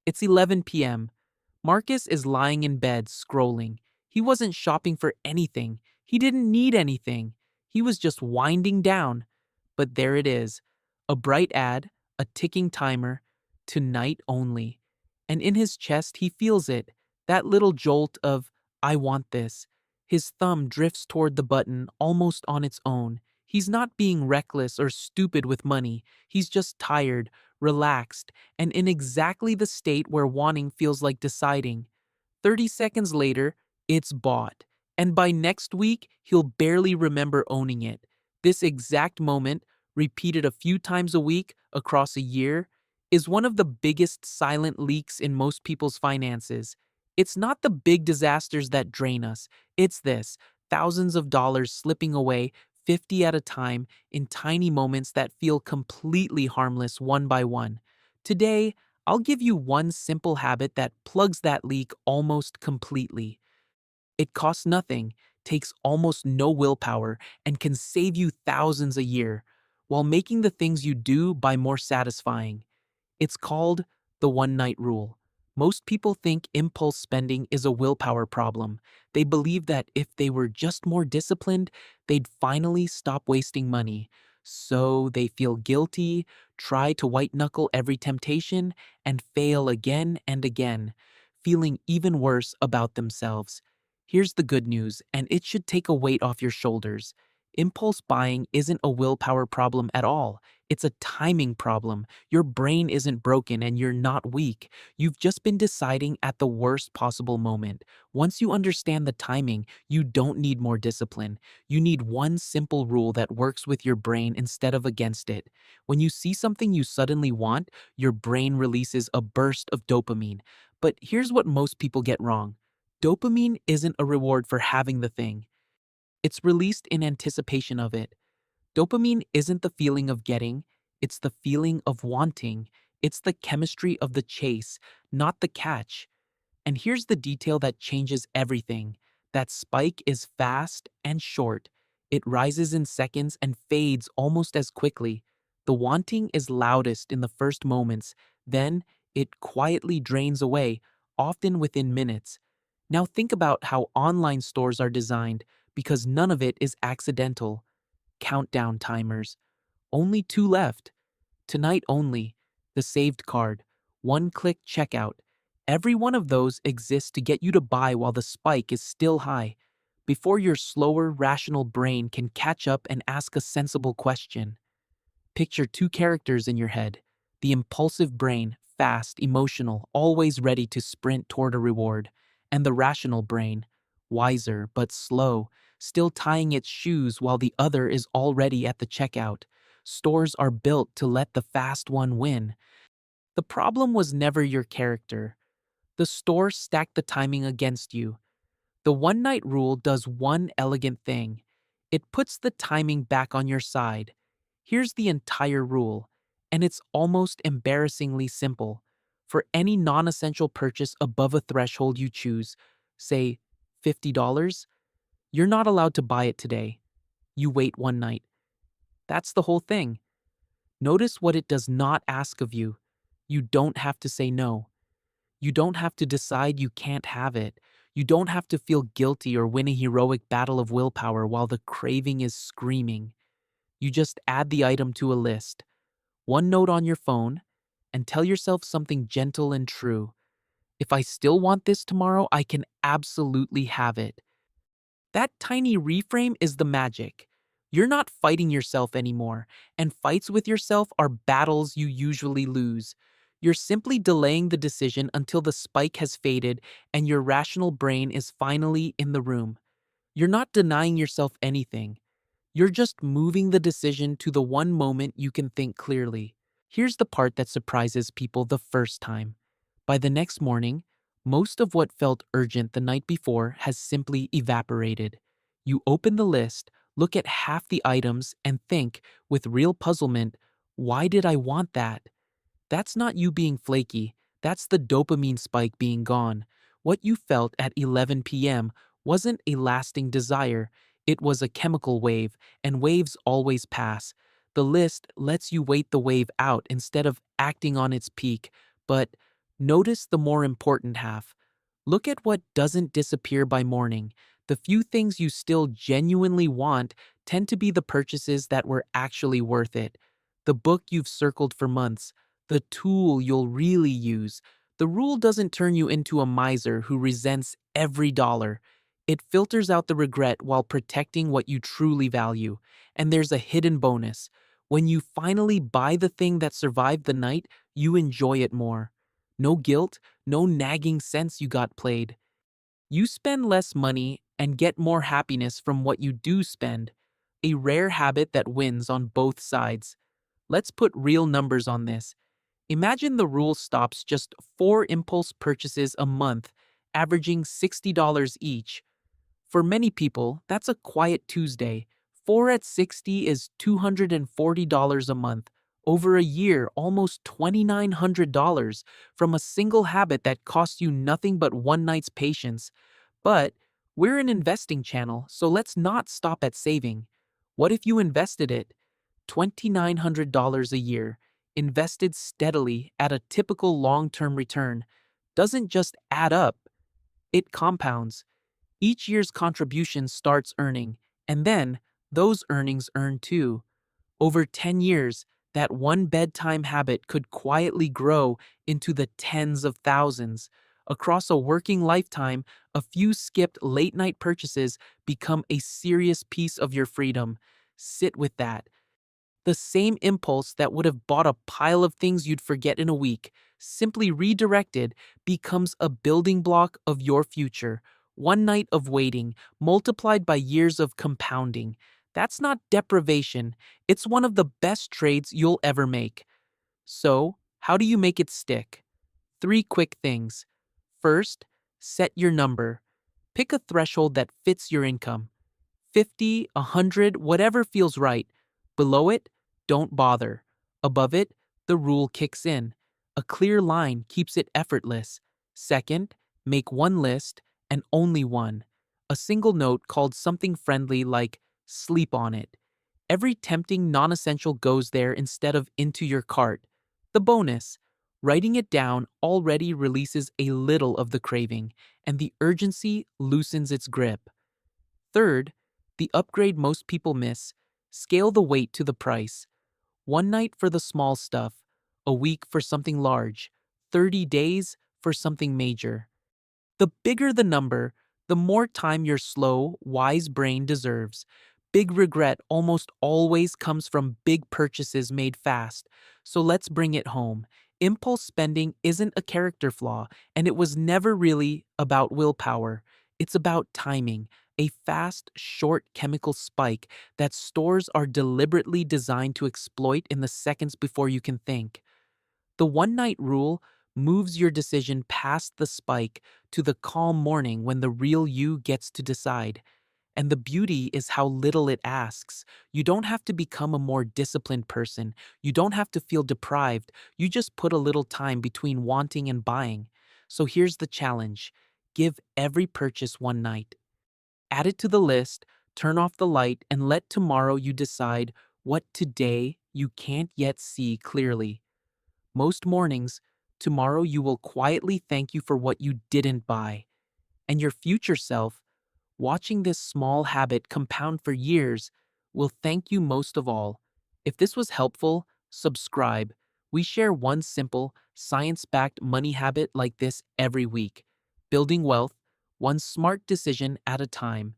It's 11 p.m. Marcus is lying in bed scrolling. He wasn't shopping for anything. He didn't need anything. He was just winding down. But there it is, a bright ad, a ticking timer, tonight only. And in his chest, he feels it, that little jolt of, I want this. His thumb drifts toward the button almost on its own. He's not being reckless or stupid with money. He's just tired, relaxed, and in exactly the state where wanting feels like deciding. 30 seconds later, it's bought. And by next week, he'll barely remember owning it. This exact moment, repeated a few times a week across a year, is one of the biggest silent leaks in most people's finances. It's not the big disasters that drain us. It's this, thousands of dollars slipping away, 50 at a time, in tiny moments that feel completely harmless one by one. Today, I'll give you one simple habit that plugs that leak almost completely. It costs nothing, takes almost no willpower, and can save you thousands a year, while making the things you do buy more satisfying. It's called the one night rule. Most people think impulse spending is a willpower problem. They believe that if they were just more disciplined, they'd finally stop wasting money. So they feel guilty, try to white knuckle every temptation, and fail again and again, feeling even worse about themselves. Here's the good news, and it should take a weight off your shoulders. Impulse buying isn't a willpower problem at all. It's a timing problem. Your brain isn't broken and you're not weak. You've just been deciding at the worst possible moment. Once you understand the timing, you don't need more discipline. You need one simple rule that works with your brain instead of against it. When you see something you suddenly want, your brain releases a burst of dopamine. But here's what most people get wrong. Dopamine isn't a reward for having the thing. It's released in anticipation of it. Dopamine isn't the feeling of getting, it's the feeling of wanting. It's the chemistry of the chase, not the catch. And here's the detail that changes everything. That spike is fast and short. It rises in seconds and fades almost as quickly. The wanting is loudest in the first moments, then it quietly drains away, often within minutes. Now think about how online stores are designed, because none of it is accidental. Countdown timers. Only two left. Tonight only. The saved card. One-click checkout. Every one of those exists to get you to buy while the spike is still high, before your slower, rational brain can catch up and ask a sensible question. Picture two characters in your head. The impulsive brain, fast, emotional, always ready to sprint toward a reward. And the rational brain, wiser but slow, still tying its shoes while the other is already at the checkout. Stores are built to let the fast one win. The problem was never your character. The store stacked the timing against you. The one night rule does one elegant thing. It puts the timing back on your side. Here's the entire rule, and it's almost embarrassingly simple. For any non-essential purchase above a threshold you choose, say $50, you're not allowed to buy it today. You wait one night. That's the whole thing. Notice what it does not ask of you. You don't have to say no. You don't have to decide you can't have it. You don't have to feel guilty or win a heroic battle of willpower while the craving is screaming. You just add the item to a list, one note on your phone, and tell yourself something gentle and true. If I still want this tomorrow, I can absolutely have it. That tiny reframe is the magic. You're not fighting yourself anymore, and fights with yourself are battles you usually lose. You're simply delaying the decision until the spike has faded and your rational brain is finally in the room. You're not denying yourself anything. You're just moving the decision to the one moment you can think clearly. Here's the part that surprises people the first time. By the next morning, most of what felt urgent the night before has simply evaporated. You open the list, look at half the items, and think, with real puzzlement, why did I want that? That's not you being flaky, that's the dopamine spike being gone. What you felt at 11 p.m. wasn't a lasting desire, it was a chemical wave, and waves always pass. The list lets you wait the wave out instead of acting on its peak, but Notice the more important half. Look at what doesn't disappear by morning. The few things you still genuinely want tend to be the purchases that were actually worth it. The book you've circled for months, the tool you'll really use. The rule doesn't turn you into a miser who resents every dollar. It filters out the regret while protecting what you truly value. And there's a hidden bonus. When you finally buy the thing that survived the night, you enjoy it more. No guilt, no nagging sense you got played. You spend less money and get more happiness from what you do spend, a rare habit that wins on both sides. Let's put real numbers on this. Imagine the rule stops just 4 impulse purchases a month, averaging $60 each. For many people, that's a quiet Tuesday. 4 at 60 is $240 a month. Over a year, almost $2,900 from a single habit that costs you nothing but one night's patience. But we're an investing channel, so let's not stop at saving. What if you invested it? $2,900 a year, invested steadily at a typical long-term return, doesn't just add up, it compounds. Each year's contribution starts earning, and then those earnings earn too. Over 10 years, that one bedtime habit could quietly grow into the tens of thousands. Across a working lifetime, a few skipped late night purchases become a serious piece of your freedom. Sit with that. The same impulse that would have bought a pile of things you'd forget in a week, simply redirected, becomes a building block of your future. One night of waiting, multiplied by years of compounding. That's not deprivation, it's one of the best trades you'll ever make. So, how do you make it stick? 3 quick things. First, set your number. Pick a threshold that fits your income. 50, 100, whatever feels right. Below it, don't bother. Above it, the rule kicks in. A clear line keeps it effortless. Second, make one list and only one. A single note called something friendly like sleep on it. Every tempting non-essential goes there instead of into your cart. The bonus, writing it down already releases a little of the craving, and the urgency loosens its grip. Third, the upgrade most people miss, scale the weight to the price. One night for the small stuff, a week for something large, 30 days for something major. The bigger the number, the more time your slow, wise brain deserves. Big regret almost always comes from big purchases made fast. So let's bring it home. Impulse spending isn't a character flaw, and it was never really about willpower. It's about timing, a fast, short chemical spike that stores are deliberately designed to exploit in the seconds before you can think. The one night rule moves your decision past the spike to the calm morning when the real you gets to decide. And the beauty is how little it asks. You don't have to become a more disciplined person. You don't have to feel deprived. You just put a little time between wanting and buying. So here's the challenge. Give every purchase one night. Add it to the list, turn off the light, and let tomorrow you decide what today you can't yet see clearly. Most mornings, tomorrow you will quietly thank you for what you didn't buy. And your future self, watching this small habit compound for years, will thank you most of all. If this was helpful, subscribe. We share one simple, science-backed money habit like this every week. Building wealth, one smart decision at a time.